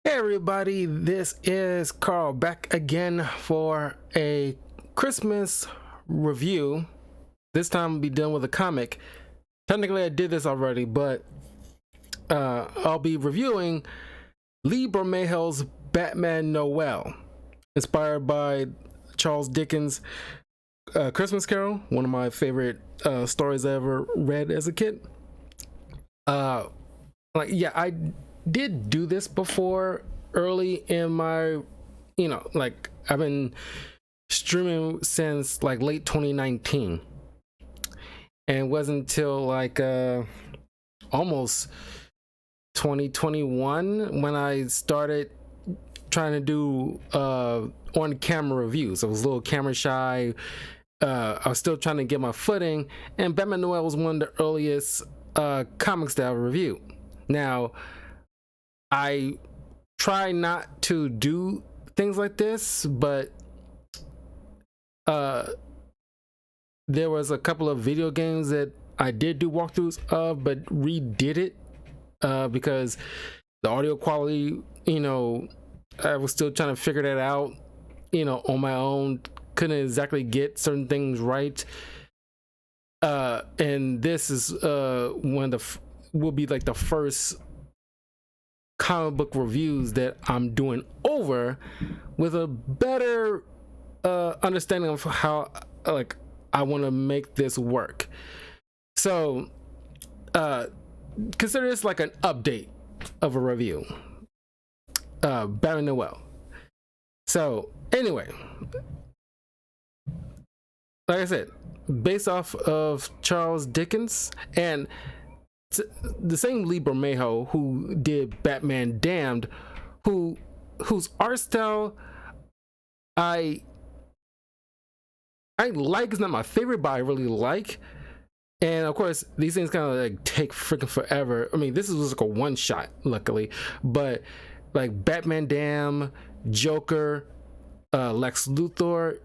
Hey everybody, this is Carl back again for a Christmas review. This time I'll be done with a comic. Technically I did this already, but I'll be reviewing Bermejo's Batman Noel, inspired by Charles Dickens' Christmas Carol, one of my favorite stories I ever read as a kid. I did do this before early in my, I've been streaming since like late 2019, and it wasn't until almost 2021 when I started trying to do on camera reviews. I was a little camera shy. I was still trying to get my footing, and Batman Noel was one of the earliest comics that I reviewed. Now, I try not to do things like this, but there was a couple of video games that I did do walkthroughs of, but redid it because the audio quality, I was still trying to figure that out, on my own. Couldn't exactly get certain things right. And this is one of will be like the first comic book reviews that I'm doing over with a better understanding of how I want to make this work. So consider this like an update of a review. Batman Noel. So anyway, like I said, based off of Charles Dickens, and the same Bermejo who did Batman Damned, whose art style I like. It's not my favorite, but I really like. And of course, these things kind of like take freaking forever. I mean, this was like a one shot, luckily, but like Batman Damned, Joker, Lex Luthor,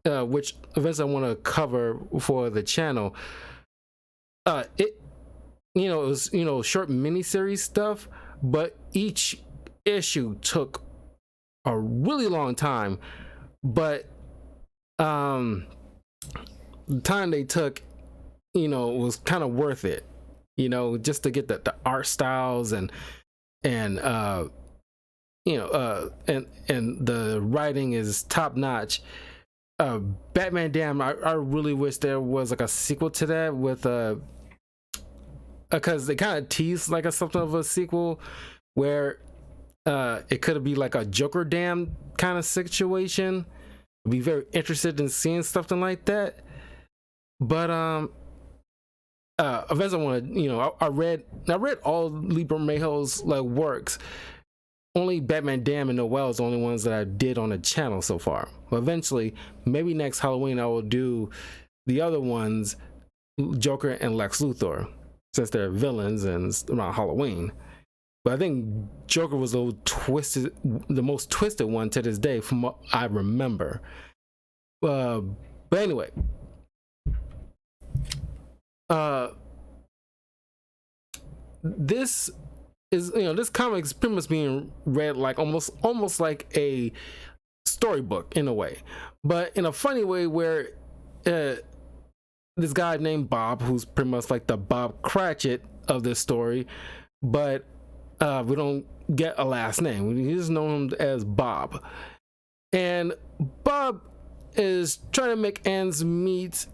which eventually I want to cover for the channel. It was short miniseries stuff, but each issue took a really long time. But the time they took, was kind of worth it. Just to get the art styles and the writing is top notch. Batman Damned, I really wish there was like a sequel to that with because they kind of teased like something of a sequel where it could be like a Joker Damned kind of situation. I'd be very interested in seeing something like that. But eventually I want to, I read all Bermejo's like works. Only Batman Damned and Noel is the only ones that I did on the channel so far. But eventually, maybe next Halloween I will do the other ones, Joker and Lex Luthor, since they're villains and it's around Halloween. But I think Joker was the most twisted one to this day, from what I remember. But anyway, this is, this comic is pretty much being read like almost like a storybook in a way, but in a funny way where this guy named Bob, who's pretty much like the Bob Cratchit of this story, but we don't get a last name. We just know him as Bob. And Bob is trying to make ends meet.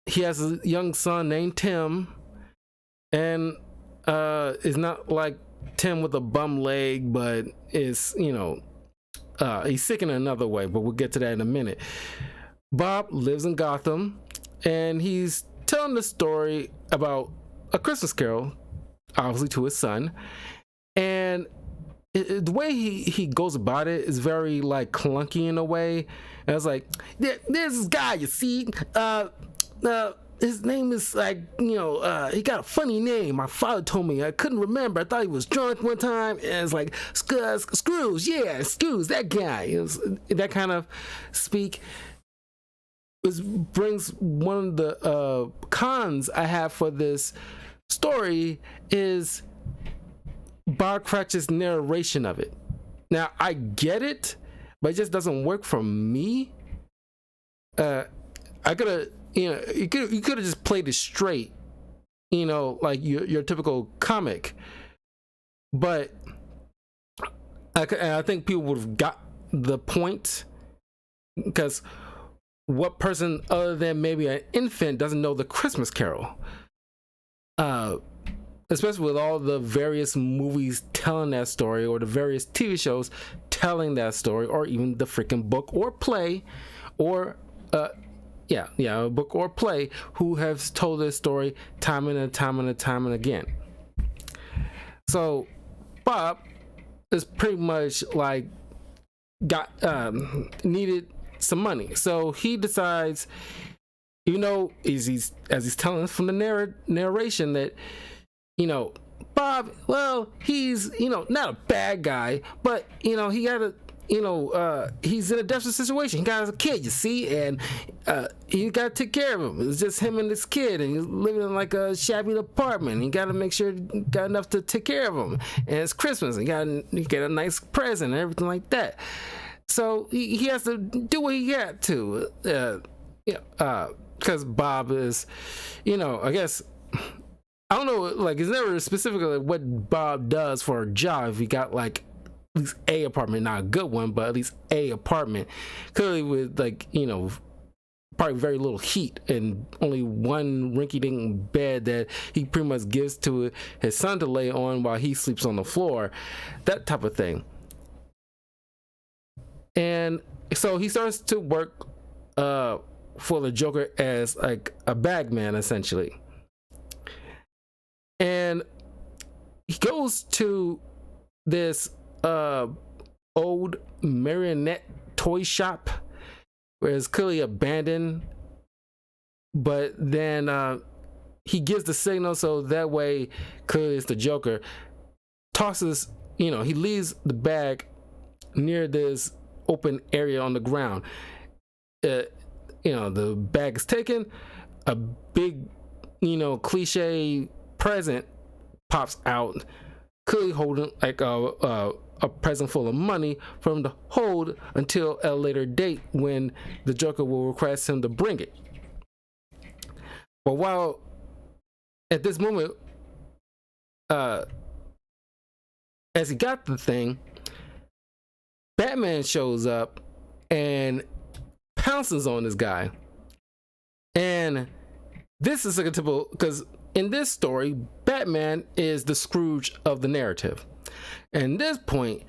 He has a young son named Tim, and is not like Tim with a bum leg, but is he's sick in another way, but we'll get to that in a minute. Bob lives in Gotham, and he's telling the story about A Christmas Carol, obviously to his son. And the way he goes about it is very like clunky in a way. And it's like, there's this guy, you see, his name is like, he got a funny name. My father told me, I couldn't remember. I thought he was drunk one time. And it's like, Scrooge, yeah, Scrooge, that guy. It was that kind of speak. It brings one of the cons I have for this story is Bob Cratchit's narration of it. Now I get it, but it just doesn't work for me. I could have, you could have just played it straight, like your typical comic. But I think people would have got the point, because what person other than maybe an infant doesn't know the Christmas Carol? Especially with all the various movies telling that story, or the various TV shows telling that story, or even the freaking book or play, or a book or play, who has told this story time and time and again. So Bob is pretty much like got needed some money, so he decides, as he's telling us from the narration, that Bob, well, he's not a bad guy, but he got a he's in a desperate situation. He got a kid, you see, and he got to take care of him. It's just him and this kid, and he's living in like a shabby apartment. He got to make sure he got enough to take care of him. And it's Christmas, and he get a nice present and everything like that. So he has to do what he got to, because Bob is, I guess, I don't know, like, it's never specifically what Bob does for a job. If he got like at least a apartment, not a good one, but at least a apartment, clearly with like probably very little heat and only one rinky-dink bed that he pretty much gives to his son to lay on while he sleeps on the floor, that type of thing. And so he starts to work for the Joker as like a bagman, essentially. And he goes to this old marionette toy shop where it's clearly abandoned, but then he gives the signal, so that way clearly it's the Joker. Tosses, he leaves the bag near this open area on the ground. The bag is taken, a big cliche present pops out, clearly holding like a present full of money for him to hold until a later date when the Joker will request him to bring it. But while at this moment, as he got the thing, Batman shows up and pounces on this guy. And this is like a typical, because in this story, Batman is the Scrooge of the narrative. And at this point,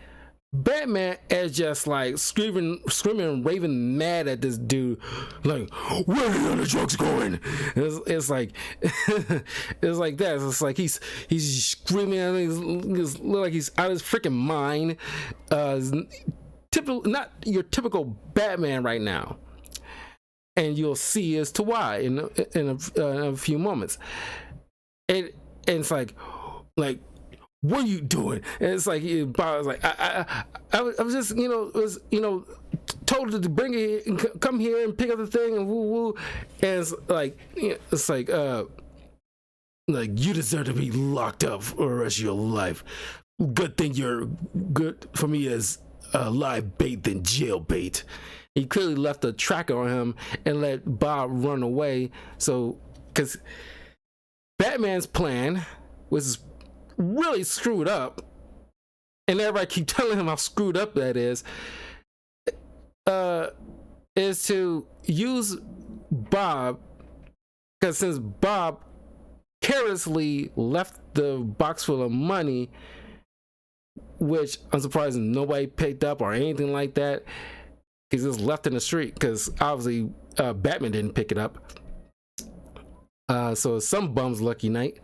Batman is just like screaming and raving mad at this dude, like, where are the drugs going? It's like it's like that. It's like he's screaming, and he's like he's out of his freaking mind. Not your typical Batman right now, and you'll see as to why in a few moments. And it's like what are you doing? And it's like Bob was like, I was just told to bring it, come here and pick up the thing, and woo. And it's like you deserve to be locked up for the rest of your life. Good thing you're good for me as live bait than jail bait. He clearly left a tracker on him and let Bob run away. So, because Batman's plan was really screwed up, and everybody keep telling him how screwed up that is to use Bob, because since Bob carelessly left the box full of money, which I'm surprised nobody picked up or anything like that, he's just left in the street, because obviously Batman didn't pick it up. So some bum's lucky night.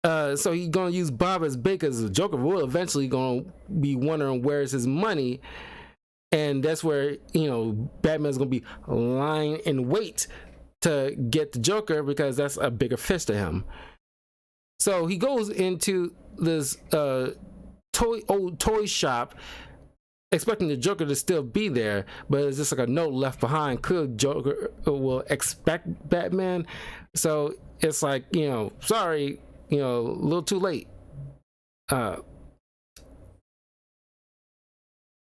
So he's gonna use Bob as bait, because the Joker will eventually gonna be wondering where's his money, and that's where Batman's gonna be lying in wait to get the Joker, because that's a bigger fish to him. So he goes into this old toy shop, expecting the Joker to still be there, but it's just like a note left behind. Could Joker will expect Batman? So it's like, sorry, a little too late.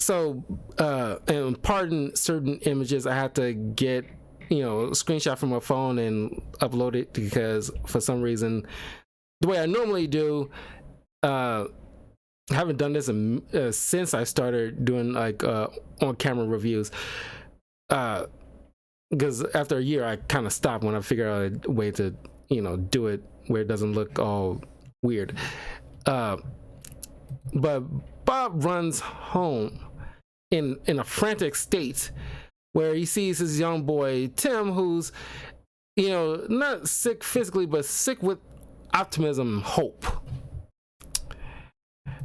So and pardon certain images, I had to get a screenshot from my phone and upload it, because for some reason the way I normally do, I haven't done this since I started doing like on camera reviews, because after a year I kind of stopped when I figured out a way to do it where it doesn't look all weird. But Bob runs home in a frantic state, where he sees his young boy Tim, who's not sick physically, but sick with optimism and hope.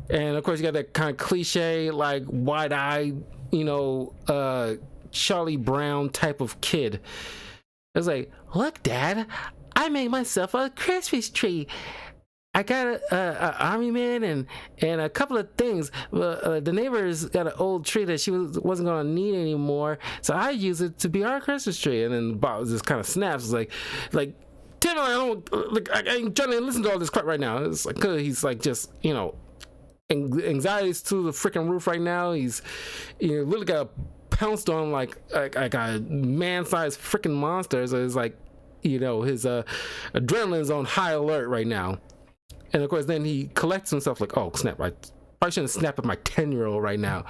And of course you got that kind of cliche, like, wide-eyed Charlie Brown type of kid. It's like, look, Dad, I made myself a Christmas tree. I got a army man and a couple of things. The neighbor's got an old tree that she wasn't gonna need anymore, so I use it to be our Christmas tree. And then Bob just kind of snaps, like Tim, I ain't trying to listen to all this crap right now. It's like, cause he's like, just anxiety's through the freaking roof right now. He's literally got pounced on like a man-sized freaking monster. So it's like his adrenaline's on high alert right now. And of course, then he collects himself, like, oh snap! I probably shouldn't snap at my 10-year-old right now.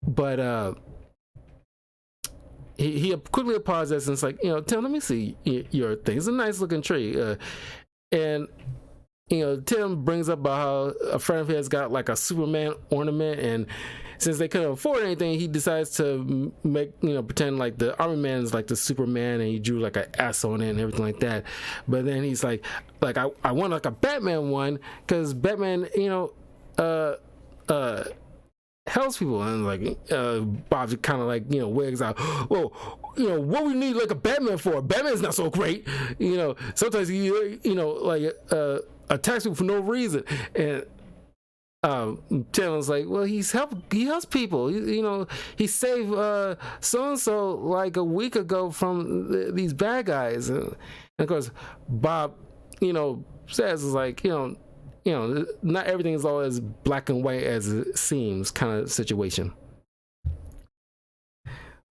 But he quickly apologizes and it's like, Tim, let me see your thing. It's a nice looking tree. And Tim brings up about how a friend of his got like a Superman ornament, and since they couldn't afford anything, he decides to make pretend like the army man is like the Superman, and he drew like an S on it and everything like that. But then he's like I want like a Batman one, because Batman helps people. And like Bob kind of like wigs out. Well, what we need like a Batman for? Batman's not so great. Sometimes he attacks people for no reason. And Tim was like, well, he helps people. He saved so and so like a week ago from these bad guys. And of course Bob says, is like, not everything is all as black and white as it seems, kind of situation.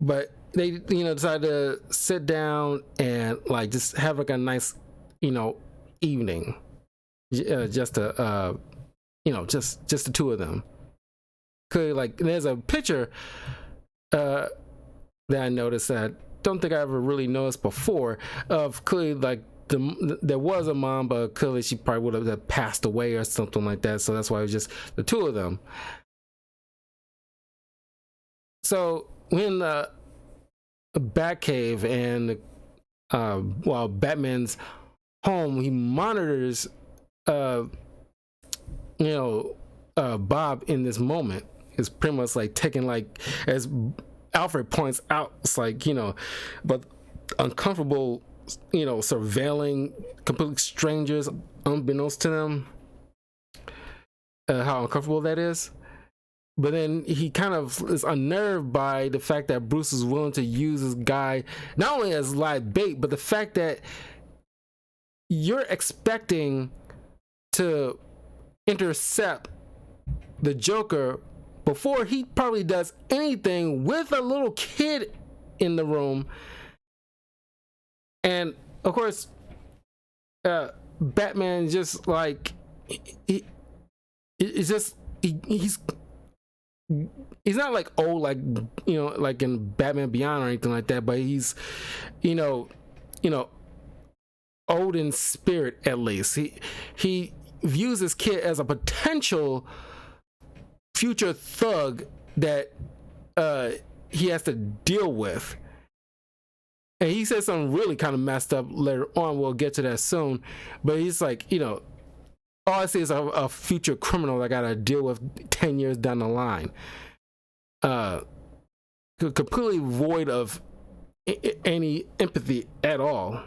But they decide to sit down and like just have like a nice evening, just to just the two of them. Cause like there's a picture that I noticed that I don't think I ever really noticed before, of clearly like there was a mom, but clearly she probably would have passed away or something like that, so that's why it was just the two of them. So when the Batcave and while Batman's home, he monitors Bob in this moment. Is pretty much like taking, like, as Alfred points out, it's like but uncomfortable surveilling complete strangers unbeknownst to them, how uncomfortable that is. But then he kind of is unnerved by the fact that Bruce is willing to use this guy not only as live bait, but the fact that you're expecting to intercept the Joker before he probably does anything with a little kid in the room. And of course Batman just like he's not like old, like like in Batman Beyond or anything like that, but he's old in spirit. At least he views this kid as a potential future thug that he has to deal with. And he says something really kind of messed up later on. We'll get to that soon. But he's like, all I see is a future criminal I gotta deal with 10 years down the line. Completely void of any empathy at all.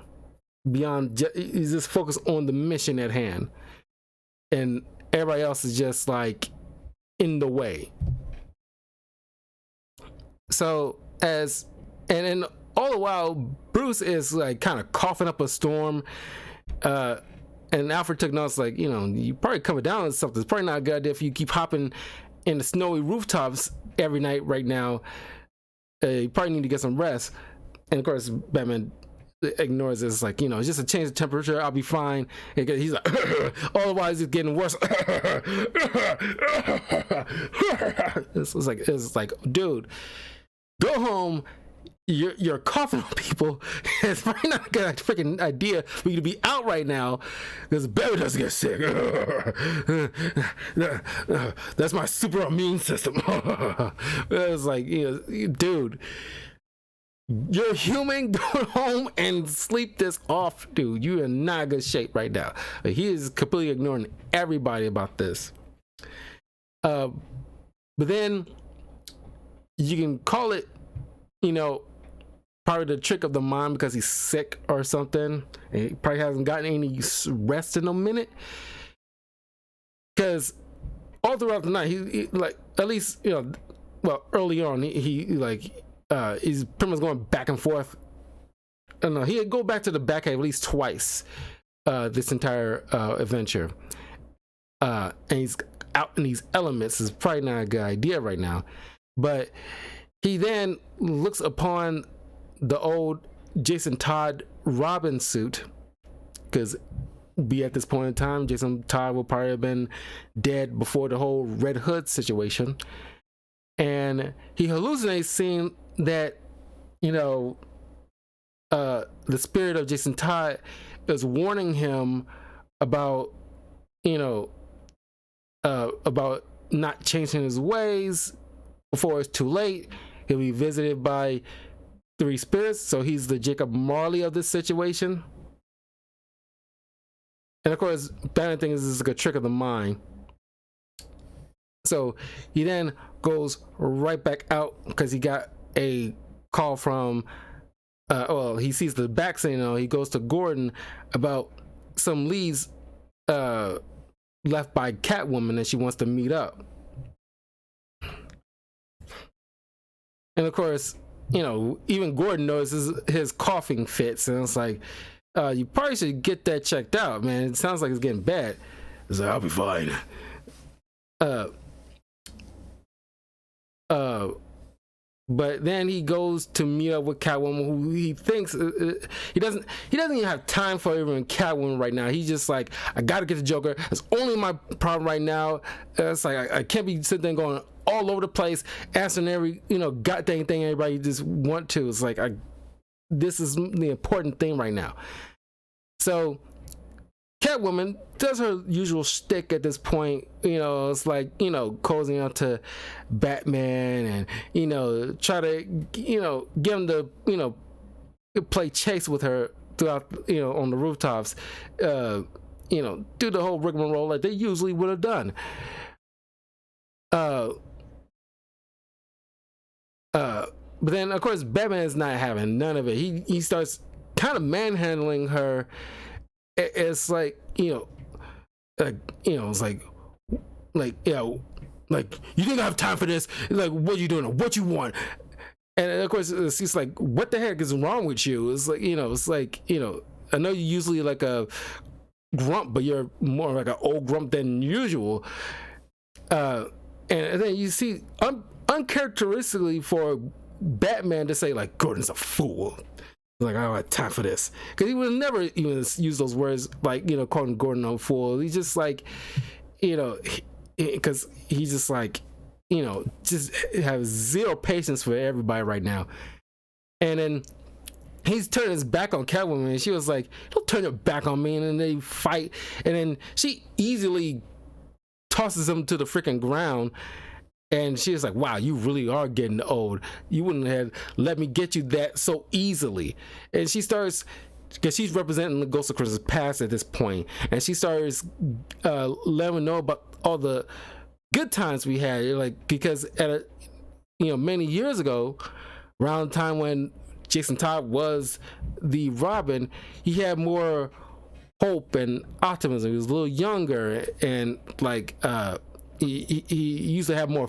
Beyond, he's just focused on the mission at hand. And everybody else is just like in the way. So and all the while Bruce is like kind of coughing up a storm, and Alfred took notes, like, you probably coming down with something. It's probably not a good idea if you keep hopping in the snowy rooftops every night right now. You probably need to get some rest. And of course, Batman ignores this. It's like, you know, it's just a change of temperature. I'll be fine. And he's like, otherwise it's getting worse. It's like, dude, go home. You're coughing on people. It's probably not a good freaking idea for you to be out right now because Barry doesn't get sick. That's my super immune system. It's like, you know, dude, you're human. Go home and sleep this off, dude. You are in not good shape right now. He is completely ignoring everybody about this. But then you can call it, you know, probably the trick of the mind because he's sick or something. And he probably hasn't gotten any rest in a minute. Because all throughout the night, he like, at least, you know, well, early on, he like, he's pretty much going back and forth. I don't know, he'd go back to the Batcave at least twice this entire adventure. And he's out in these elements. Is probably not a good idea right now. But he then looks upon the old Jason Todd Robin suit, because at this point in time, Jason Todd will probably have been dead before the whole Red Hood situation. And he hallucinates seeing that, you know, the spirit of Jason Todd is warning him about, you know, about not changing his ways before it's too late. He'll be visited by 3 spirits, so he's the Jacob Marley of this situation. And of course, Batman thinks this is like a trick of the mind. So he then goes right back out because he got a call from, well, he sees the back signal. He goes to Gordon about some leads left by Catwoman, and she wants to meet up. And of course, you know, even Gordon notices his coughing fits, and it's like, you probably should get that checked out, man. It sounds like it's getting bad. He's like, I'll be fine. But then he goes to meet up with Catwoman, who he thinks he doesn't even have time for even Catwoman right now. He's just like, I gotta get the Joker. That's only my problem right now. It's like I can't be sitting there going all over the place, answering every, you know, goddamn thing everybody just want to. It's like, this is the important thing right now. So Catwoman does her usual shtick at this point. You know, it's like, you know, cozying up to Batman and, you know, try to, you know, get him to, you know, play chase with her throughout, you know, on the rooftops. You know, do the whole rigmarole like they usually would have done. But then, of course, Batman is not having none of it. He starts kind of manhandling her. It's like, you know, it's like, you know, like, you think I have time for this? Like, what are you doing? What you want? And of course, it's like, what the heck is wrong with you? It's like, you know, I know you're usually like a grump, but you're more like an old grump than usual. And then you see, uncharacteristically for Batman to say, like, Gordon's a fool. Like, I don't have time for this, because he would never even use those words, like, you know, calling Gordon a fool. He's just like, you know, because he's just like, you know, just have zero patience for everybody right now. And then he's turning his back on Catwoman, and she was like, don't turn your back on me. And then they fight, and then she easily tosses him to the freaking ground. And she was like, wow, you really are getting old. You wouldn't have let me get you that so easily. And she starts, because she's representing the Ghost of Christmas Past at this point, and she starts letting me know about all the good times we had. Like, because you know, many years ago, around the time when Jason Todd was the Robin, he had more hope and optimism. He was a little younger, and like, he used to have more,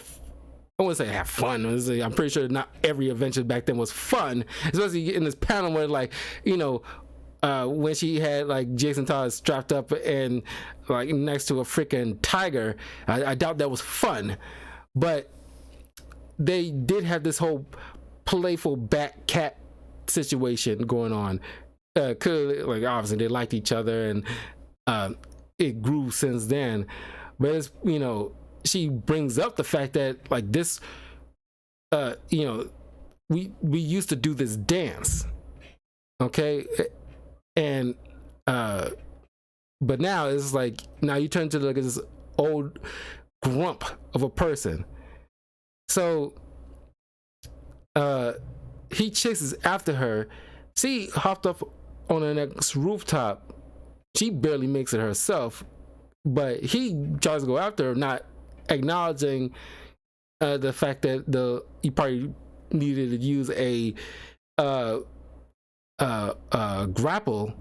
I wouldn't say have fun. I'm pretty sure not every adventure back then was fun, especially in this panel where, like, you know, when she had like Jason Todd strapped up and like next to a freaking tiger. I doubt that was fun, but they did have this whole playful bat cat situation going on. Clearly, like obviously they liked each other, and it grew since then. But it's, she brings up the fact that like this, we used to do this dance, okay, and but now it's like now you turn to like this old grump of a person. So he chases after her. She hopped up on the next rooftop. She barely makes it herself, but he tries to go after her, not acknowledging the fact that he probably needed to use a grapple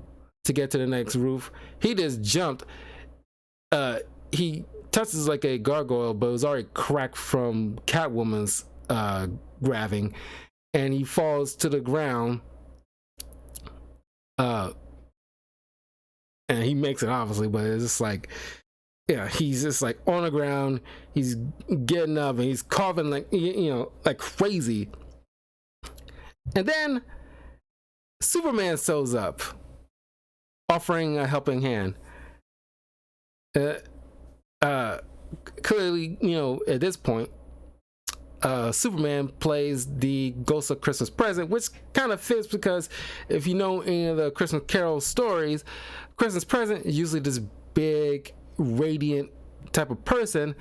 to get to the next roof. He just jumped. He touches like a gargoyle, but it was already cracked from Catwoman's grabbing, and he falls to the ground. And he makes it obviously, but it's just like, yeah, he's just like on the ground. He's getting up and he's coughing like like crazy. And then Superman shows up, offering a helping hand. Clearly, at this point, Superman plays the Ghost of Christmas Present, which kind of fits because if you know any of the Christmas Carol stories, Christmas Present is usually this big, radiant type of person,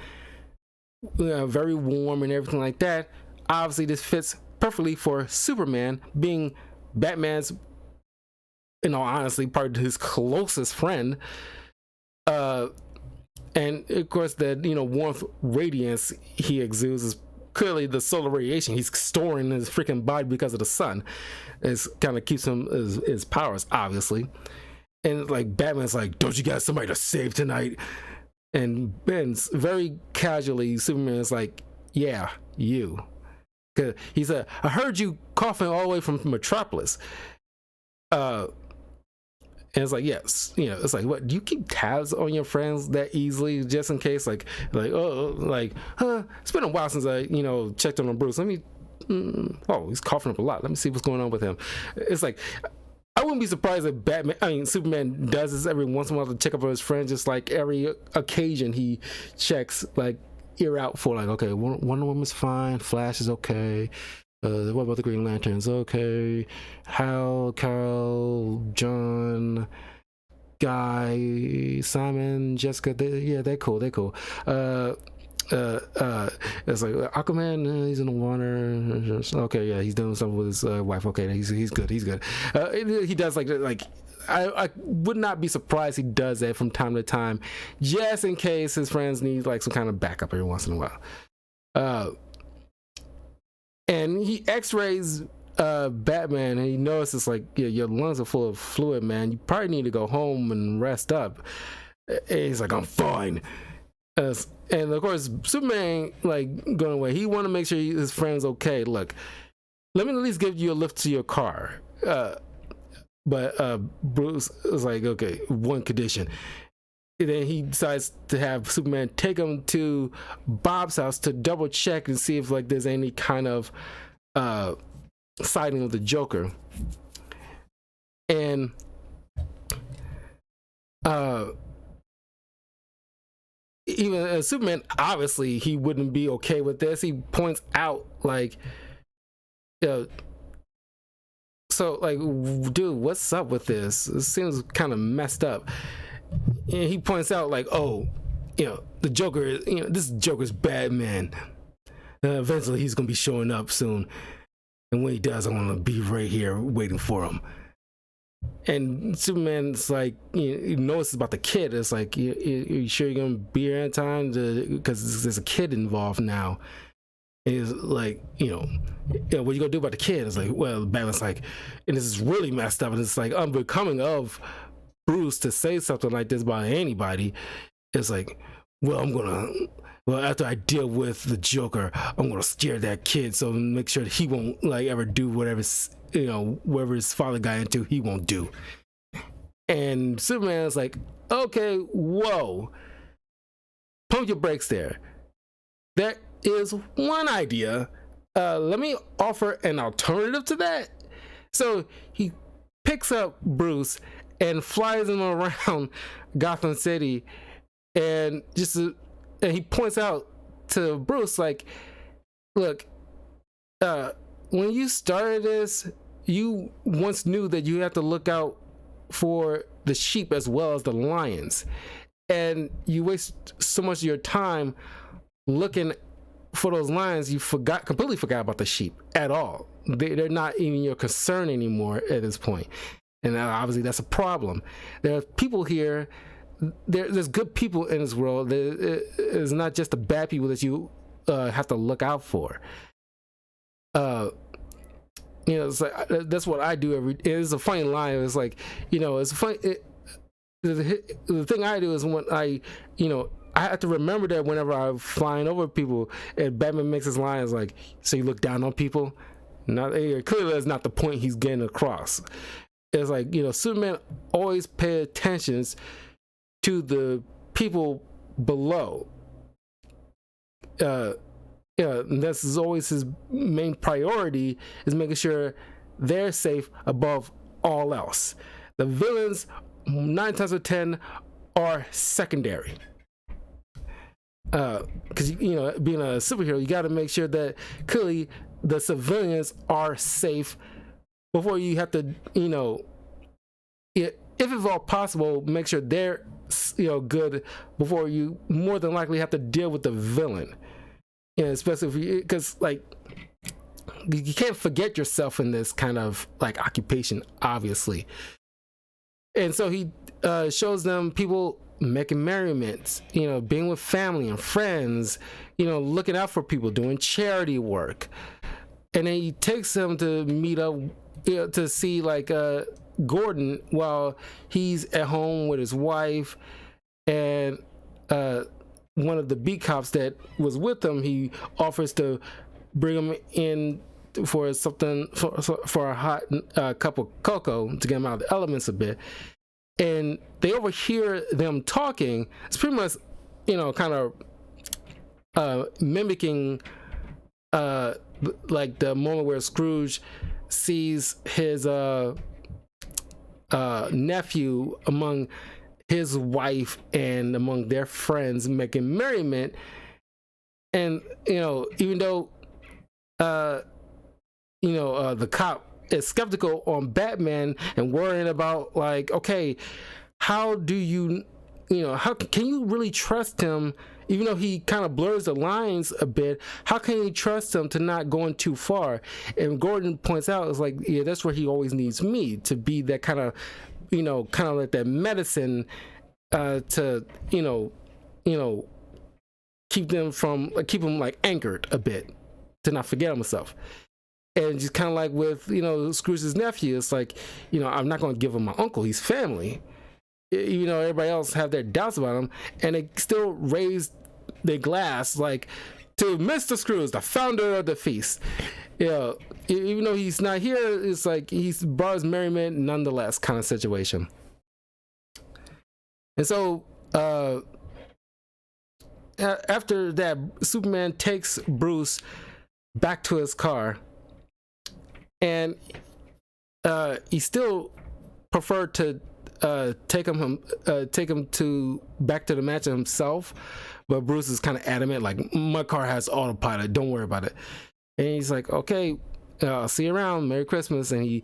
very warm and everything like that. Obviously, this fits perfectly for Superman, being Batman's, in all honesty, probably his closest friend. And of course, the warmth, radiance he exudes is clearly the solar radiation he's storing in his freaking body because of the sun. It kind of keeps him his powers, obviously. And like Batman's like, "Don't you got somebody to save tonight?" And Ben's very casually, Superman's like, "Yeah, you." Cause he said, "I heard you coughing all the way from Metropolis." And it's like, yes, it's like, what, do you keep tabs on your friends that easily, just in case, it's been a while since I, checked on Bruce. Let me, he's coughing up a lot. Let me see what's going on with him. It's like, I wouldn't be surprised if Superman does this every once in a while to check up on his friends, just like every occasion he checks, like, ear out for, like, okay, Wonder Woman's fine, Flash is okay. What about the Green Lanterns? Okay. Hal, Carol, John, Guy, Simon, Jessica, they're cool. It's like Aquaman, he's in the water. Okay, yeah, he's doing something with his wife. Okay, he's good. He does like I would not be surprised he does that from time to time, just in case his friends need like some kind of backup every once in a while. And he x-rays Batman, and he notices like, your lungs are full of fluid, man. You probably need to go home and rest up. And he's like, "I'm fine." And of course, Superman like going away. He want to make sure his friend's okay. Look, let me at least give you a lift to your car. But Bruce is like, okay, one condition. And then he decides to have Superman take him to Bob's house to double check and see if like there's any kind of sighting of the Joker. And even Superman, obviously he wouldn't be okay with this. He points out like, so like, dude, what's up with this? It seems kind of messed up. And he points out like, oh, the Joker, this Joker's Batman. Eventually he's gonna be showing up soon, and when he does, I'm gonna be right here waiting for him. And Superman's like, he knows about the kid. It's like, you sure you're gonna be here in time? Because there's a kid involved now. And he's like, what you gonna do about the kid? It's like, well, Batman's like, and this is really messed up, and it's like unbecoming of Bruce to say something like this about anybody. It's like, after I deal with the Joker, I'm gonna scare that kid, so make sure that he won't like ever do whatever whatever his father got into, he won't do. And Superman's like, okay, whoa, pump your brakes there. That is one idea. Let me offer an alternative to that. So he picks up Bruce and flies him around Gotham City, and and he points out to Bruce, like, look, when you started this, you once knew that you have to look out for the sheep as well as the lions, and you waste so much of your time looking for those lions, you completely forgot about the sheep at all. They're not even your concern anymore at this point, and obviously that's a problem. There are people here. There's good people in this world. It's not just the bad people that you have to look out for. It's like, that's what I do it's a funny line. It's like, it's funny. The thing I do is when I have to remember that whenever I'm flying over people, and Batman makes his line is like, so you look down on people? Not clearly that's not the point he's getting across. It's like, Superman always pay attention to the people below. And this is always his main priority, is making sure they're safe above all else. The villains, 9 times out of 10, are secondary. Because being a superhero, you got to make sure that clearly the civilians are safe before you have to, if at all possible, make sure they're good before you more than likely have to deal with the villain. Especially because you can't forget yourself in this kind of occupation, obviously. And so he shows them people making merriments, being with family and friends, looking out for people, doing charity work. And then he takes them to meet up, to see Gordon while he's at home with his wife, and one of the beat cops that was with him, he offers to bring him in for something, for a hot cup of cocoa to get him out of the elements a bit. And they overhear them talking. It's pretty much, kind of mimicking the moment where Scrooge sees his nephew among his wife and among their friends making merriment. And even though the cop is skeptical on Batman and worrying about okay, how do how can you really trust him, even though he kind of blurs the lines a bit? How can you trust him to not going too far? And Gordon points out, it's like, yeah, that's where he always needs me to be, that kind of kind of like that medicine to keep him anchored a bit, to not forget himself. And just kind of like with Scrooge's nephew, it's like, I'm not going to give him my uncle, he's family, even though everybody else have their doubts about him, and they still raise their glass to Mr. Scrooge, the founder of the feast. Even though he's not here, it's like he's brought his merriment nonetheless, kind of situation. And so after that, Superman takes Bruce back to his car, and he still preferred to take him back to the mansion himself, but Bruce is kind of adamant, my car has autopilot, don't worry about it. And he's like, okay, I'll see you around, Merry Christmas, and he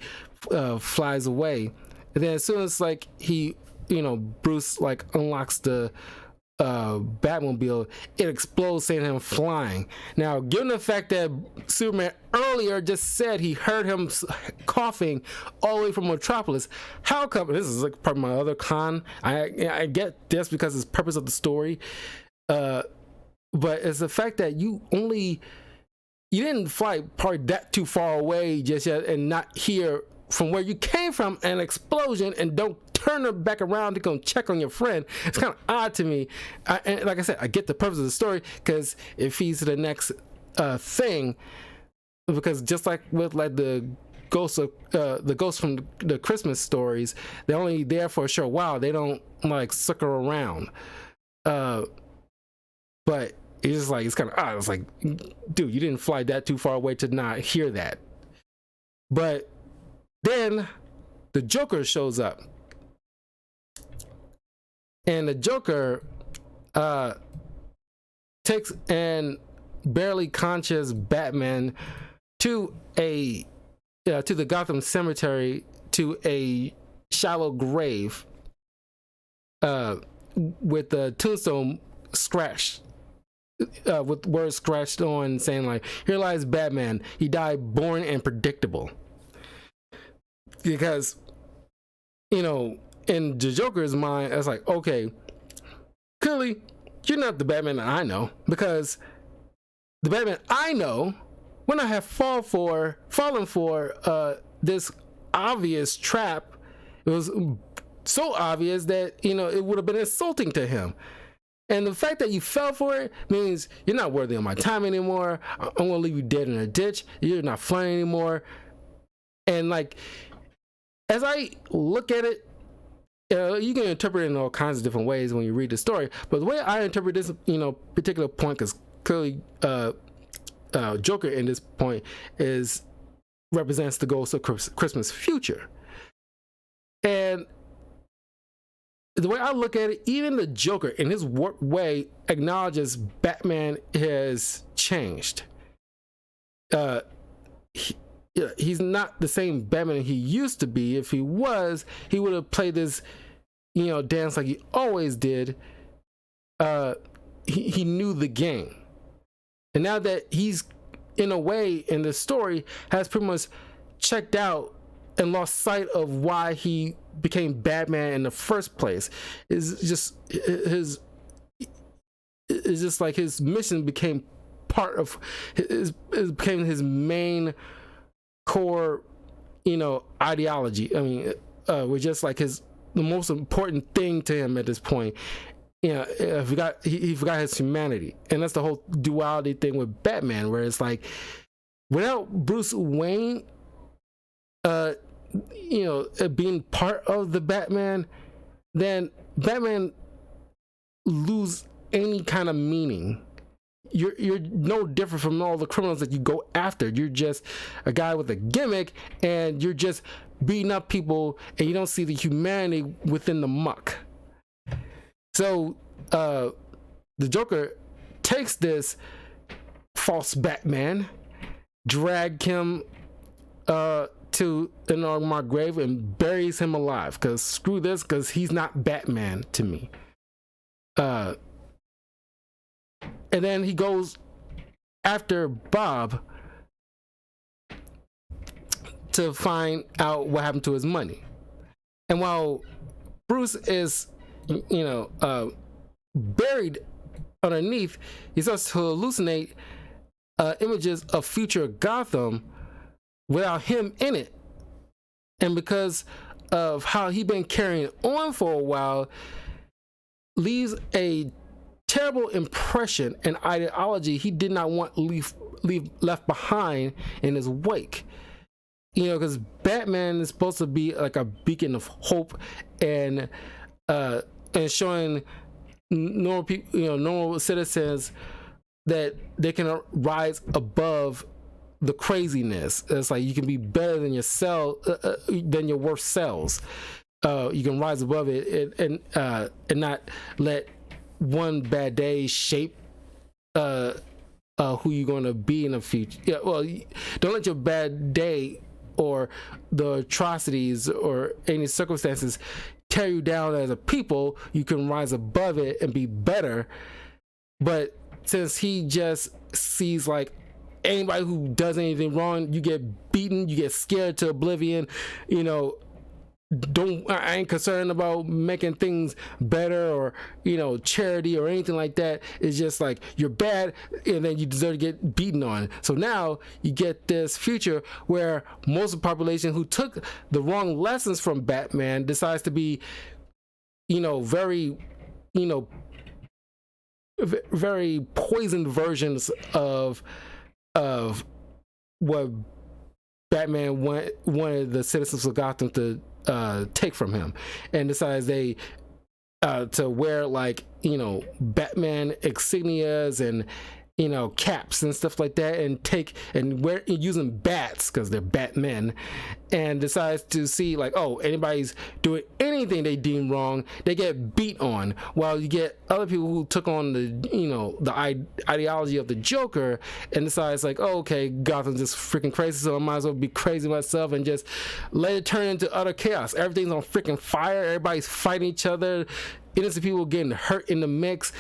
flies away. And then as soon as he Bruce unlocks the Batmobile, it explodes, sending him flying. Now, given the fact that Superman earlier just said he heard him coughing all the way from Metropolis, how come, this is part of my other con, I get this because it's purpose of the story, but it's the fact that you didn't fly probably that too far away just yet and not hear from where you came from an explosion, and don't turn it back around to go check on your friend. It's kind of odd to me. And like I said, I get the purpose of the story because it feeds to the next thing. Because just like with the ghosts from the Christmas stories, they're only there for a short while. They don't sucker around. But it's just like, it's kind of odd. It's like, dude, you didn't fly that too far away to not hear that. But then the Joker shows up, and the Joker takes an barely conscious Batman to the Gotham cemetery, to a shallow grave with the tombstone scratched, with words scratched on, saying like, "Here lies Batman. He died born and predictable." Because, you know, in the Joker's mind, it's like, okay, clearly you're not the Batman that I know, because the Batman I know, when I have fallen for this obvious trap, it was so obvious that, you know, it would have been insulting to him. And the fact that you fell for it means you're not worthy of my time anymore. I'm gonna leave you dead in a ditch. You're not flying anymore. And like, as I look at it, you can interpret it in all kinds of different ways when you read the story. But the way I interpret this, you know, particular point, because clearly Joker in this point represents the ghost of Christmas future. And the way I look at it, even the Joker in his way acknowledges Batman has changed. He's not the same Batman he used to be. If he was, he would have played this, you know, dance like he always did. He knew the game. And now that he's, in a way, in the story, has pretty much checked out and lost sight of why he became Batman in the first place, it's just like his mission became part of it became his main core, you know, ideology. I mean, was just like the most important thing to him at this point. You know, he forgot his humanity, and that's the whole duality thing with Batman, where it's like, without Bruce Wayne, you know, being part of the Batman, then Batman lose any kind of meaning. You're no different from all the criminals that you go after. You're just a guy with a gimmick, and you're just beating up people, and you don't see the humanity within the muck. So the Joker takes this false Batman, dragged him to an unmarked grave, and buries him alive, because screw this, because he's not Batman to me. And then he goes after Bob to find out what happened to his money. And while Bruce is, you know, buried underneath, he starts to hallucinate images of future Gotham without him in it. And because of how he's been carrying on for a while, leaves a terrible impression and ideology he did not want leave left behind in his wake. You know, because Batman is supposed to be like a beacon of hope and showing normal people, you know, normal citizens, that they can rise above the craziness. It's like you can be better than than your worst selves. You can rise above it and not let one bad day shape who you're going to be in the future. Yeah, well, don't let your bad day or the atrocities or any circumstances tear you down as a people. You can rise above it and be better. But since he just sees like anybody who does anything wrong, you get beaten, you get scared to oblivion, you know, I ain't concerned about making things better or, you know, charity or anything like that. It's just like, you're bad and then you deserve to get beaten on. So now you get this future where most of the population who took the wrong lessons from Batman decides to be, you know, very, you know, very poisoned versions of what Batman wanted the citizens of Gotham to take from him, and decides they to wear like Batman insignias and caps and stuff like that, and take and wear using bats because they're Batmen, and decides to see like, oh, anybody's doing anything they deem wrong, they get beat on, while you get other people who took on the ideology of the Joker and decides like, oh, okay, Gotham's just freaking crazy, so I might as well be crazy myself and just let it turn into utter chaos. Everything's on freaking fire, everybody's fighting each other, innocent people getting hurt in the mix,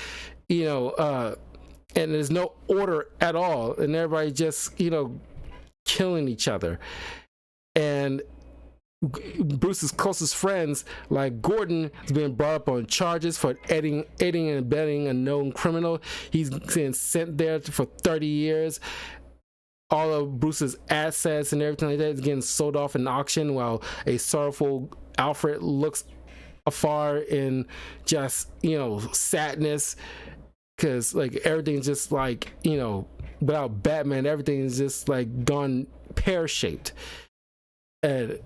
and there's no order at all, and everybody just killing each other. And Bruce's closest friends like Gordon is being brought up on charges for aiding and abetting a known criminal. He's being sent there for 30 years. All of Bruce's assets and everything like that is getting sold off in auction, while a sorrowful Alfred looks afar in just sadness, because like everything's just like without Batman, everything's just like gone pear-shaped. And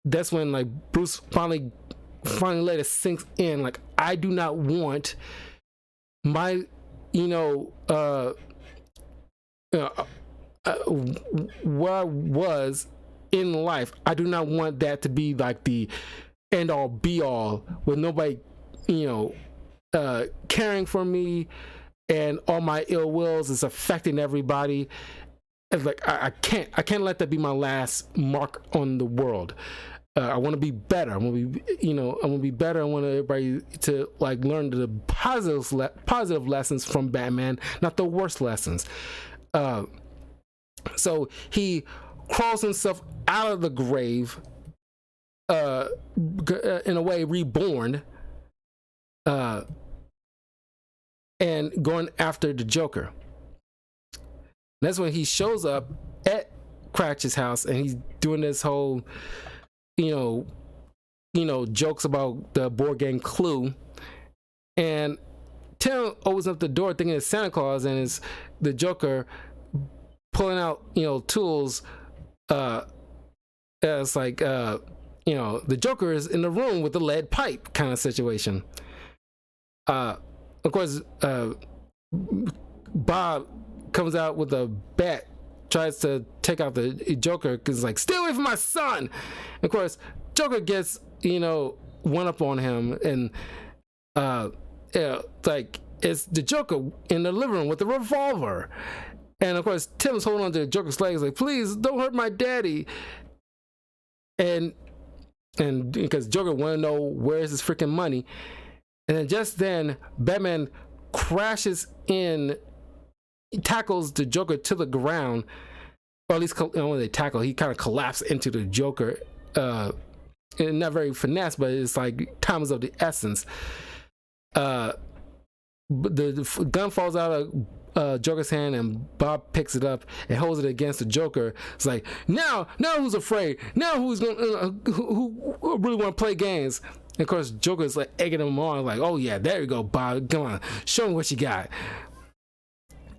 that's when like Bruce finally let it sink in, like, I do not want my where I was in life, I do not want that to be like the end all be all, with nobody caring for me, and all my ill wills is affecting everybody. It's like I can't let that be my last mark on the world. I want to be better. I want to be better. I want everybody to like learn the positive lessons from Batman, not the worst lessons. So he crawls himself out of the grave, in a way reborn, and going after the Joker. That's when he shows up at Cratchit's house, and he's doing this whole, jokes about the board game Clue. And Tim opens up the door thinking it's Santa Claus, and it's the Joker pulling out, tools. It's like, the Joker is in the room with the lead pipe kind of situation. Of course, Bob comes out with a bat, tries to take out the Joker because it's like, stay away from my son. And of course, Joker gets one up on him, and like it's the Joker in the living room with the revolver. And of course, Tim's holding on to the Joker's legs, like, please don't hurt my daddy. And because Joker want to know where's his freaking money. And then just then, Batman crashes in, tackles the Joker to the ground, or at least when they tackle, he kind of collapsed into the Joker. And not very finesse, but it's like time is of the essence. But the gun falls out of Joker's hand, and Bob picks it up and holds it against the Joker. It's like, now who's afraid? Now who's gonna who really want to play games? And of course, Joker's like egging him on, like, oh yeah, there you go, Bob, come on, show me what you got.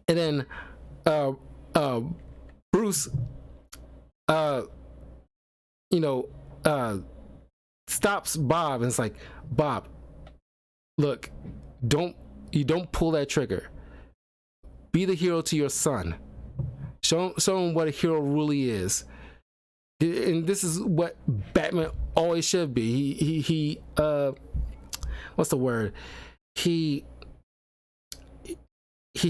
And then Bruce stops Bob, and it's like, Bob, look, don't pull that trigger. Be the hero to your son. Show him what a hero really is. And this is what Batman always should be. He what's the word? He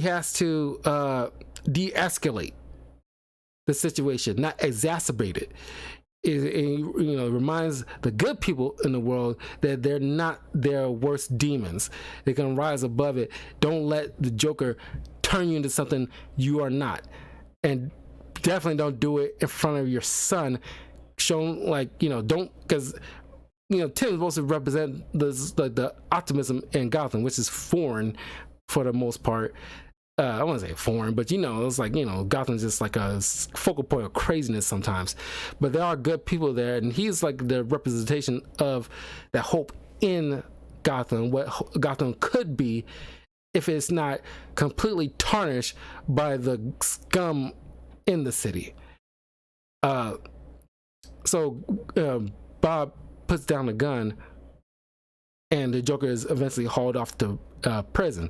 has to de-escalate the situation, not exacerbate it. It reminds the good people in the world that they're not their worst demons. They can rise above it. Don't let the Joker turn you into something you are not, and definitely don't do it in front of your son. Show him, like, don't, because Tim's supposed to represent the optimism in Gotham, which is foreign for the most part. I wouldn't say foreign, but it's like, Gotham's just like a focal point of craziness sometimes. But there are good people there, and he's like the representation of that hope in Gotham, what Gotham could be if it's not completely tarnished by the scum in the city. So Bob puts down the gun, and the Joker is eventually hauled off to prison.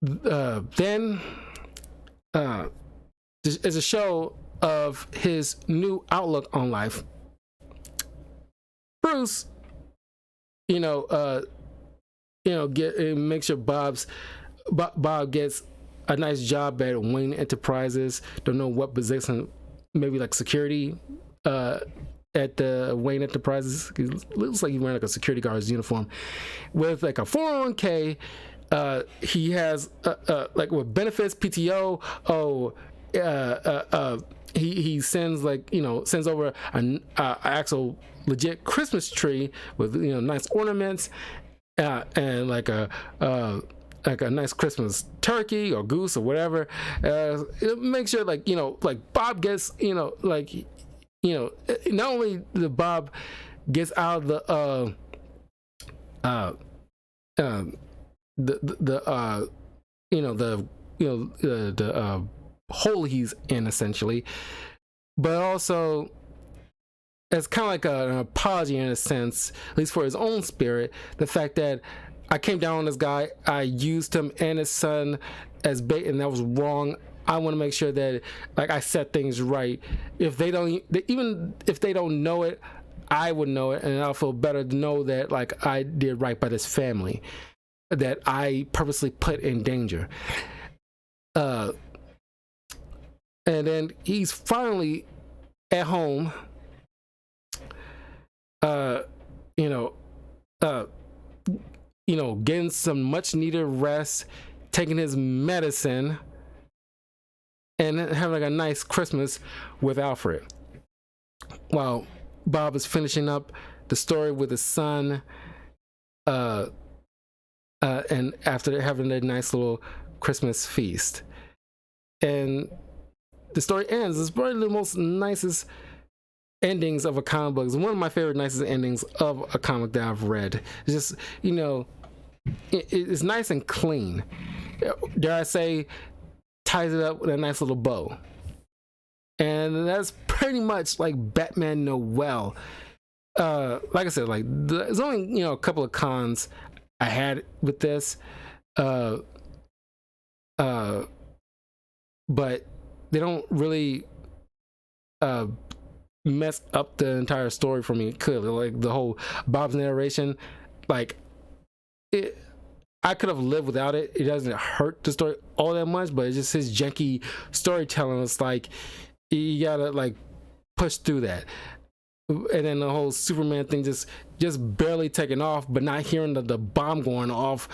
Then is a show of his new outlook on life. Bruce, make sure Bob gets a nice job at Wayne Enterprises. Don't know what position, maybe like security at the Wayne Enterprises. It looks like he's wearing like a security guard's uniform with like a 401k. He has like with benefits, PTO. He sends sends over an actual legit Christmas tree with nice ornaments and like a nice Christmas turkey or goose or whatever. Make sure like Bob gets not only the Bob gets out of the hole he's in essentially, but also it's kind of like an apology in a sense, at least for his own spirit, the fact that I came down on this guy, I used him and his son as bait, and that was wrong. I want to make sure that I set things right. If they don't, even if they don't know it, I would know it, and I'll feel better to know that I did right by this family that I purposely put in danger. And then he's finally at home, getting some much needed rest, taking his medicine, and having a nice Christmas with Alfred. While Bob is finishing up the story with his son, and after having a nice little Christmas feast. And the story ends. It's probably the most nicest endings of a comic book. It's one of my favorite nicest endings of a comic that I've read. It's just, it's nice and clean. Dare I say, ties it up with a nice little bow. And that's pretty much like Batman Noel. Like I said, there's only, a couple of cons I had with this. But they don't really mess up the entire story for me. Clearly, like the whole Bob's narration, I could have lived without it. It doesn't hurt the story all that much, but it's just his janky storytelling. It's like you gotta push through that. And then the whole Superman thing just barely taking off, but not hearing the bomb going off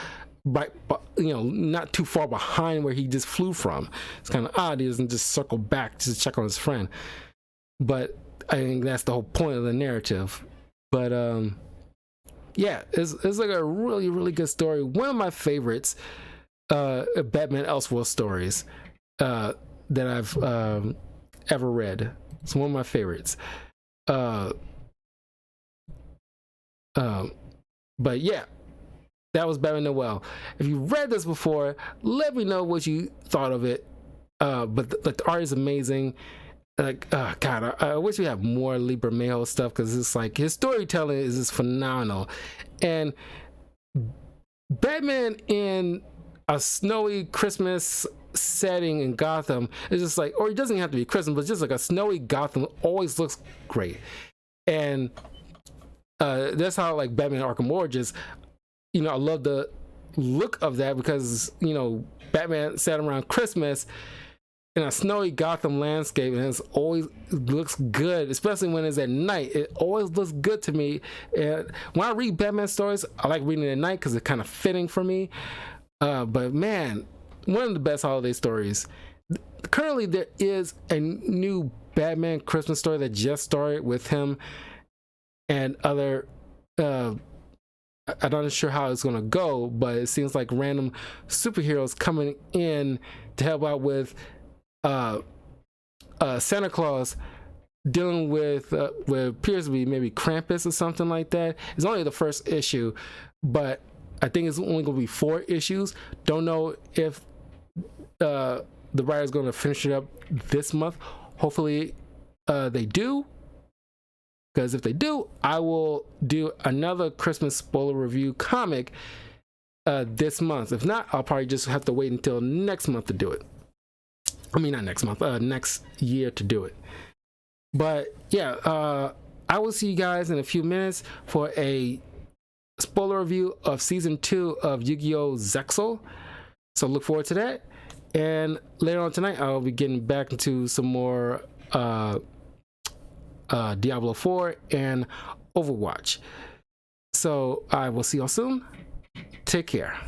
right, not too far behind where he just flew from. It's kind of odd. He doesn't just circle back just to check on his friend. But I think that's the whole point of the narrative. But yeah, it's like a really, really good story. One of my favorites, Batman Elseworld stories that I've ever read. It's one of my favorites. But yeah, that was Batman Noel. If you read this before, let me know what you thought of it. But the art is amazing. God, I wish we had more Lee Bermejo stuff, because it's like his storytelling is just phenomenal. And Batman in a snowy Christmas setting in Gotham is just or it doesn't have to be Christmas, but just like a snowy Gotham always looks great. And that's how Batman Arkham Origins, I love the look of that, because Batman sat around Christmas in a snowy Gotham landscape, and it always looks good, especially when it's at night. It always looks good to me. And when I read Batman stories, I like reading it at night because it's kind of fitting for me. But man, one of the best holiday stories. Currently, there is a new Batman Christmas story that just started with him and other. I'm not sure how it's gonna go, but it seems like random superheroes coming in to help out with Santa Claus dealing with what appears to be maybe Krampus or something like that. It's only the first issue, but I think it's only going to be 4 issues. Don't know if the writer's going to finish it up this month. Hopefully they do. because if they do, I will do another Christmas spoiler review comic this month. If not, I'll probably just have to wait until next month to do it. I mean, not next month, next year to do it. But yeah, I will see you guys in a few minutes for a spoiler review of season 2 of Yu-Gi-Oh! Zexal. So look forward to that. And later on tonight, I'll be getting back into some more Diablo 4 and Overwatch. So I will see y'all soon. Take care.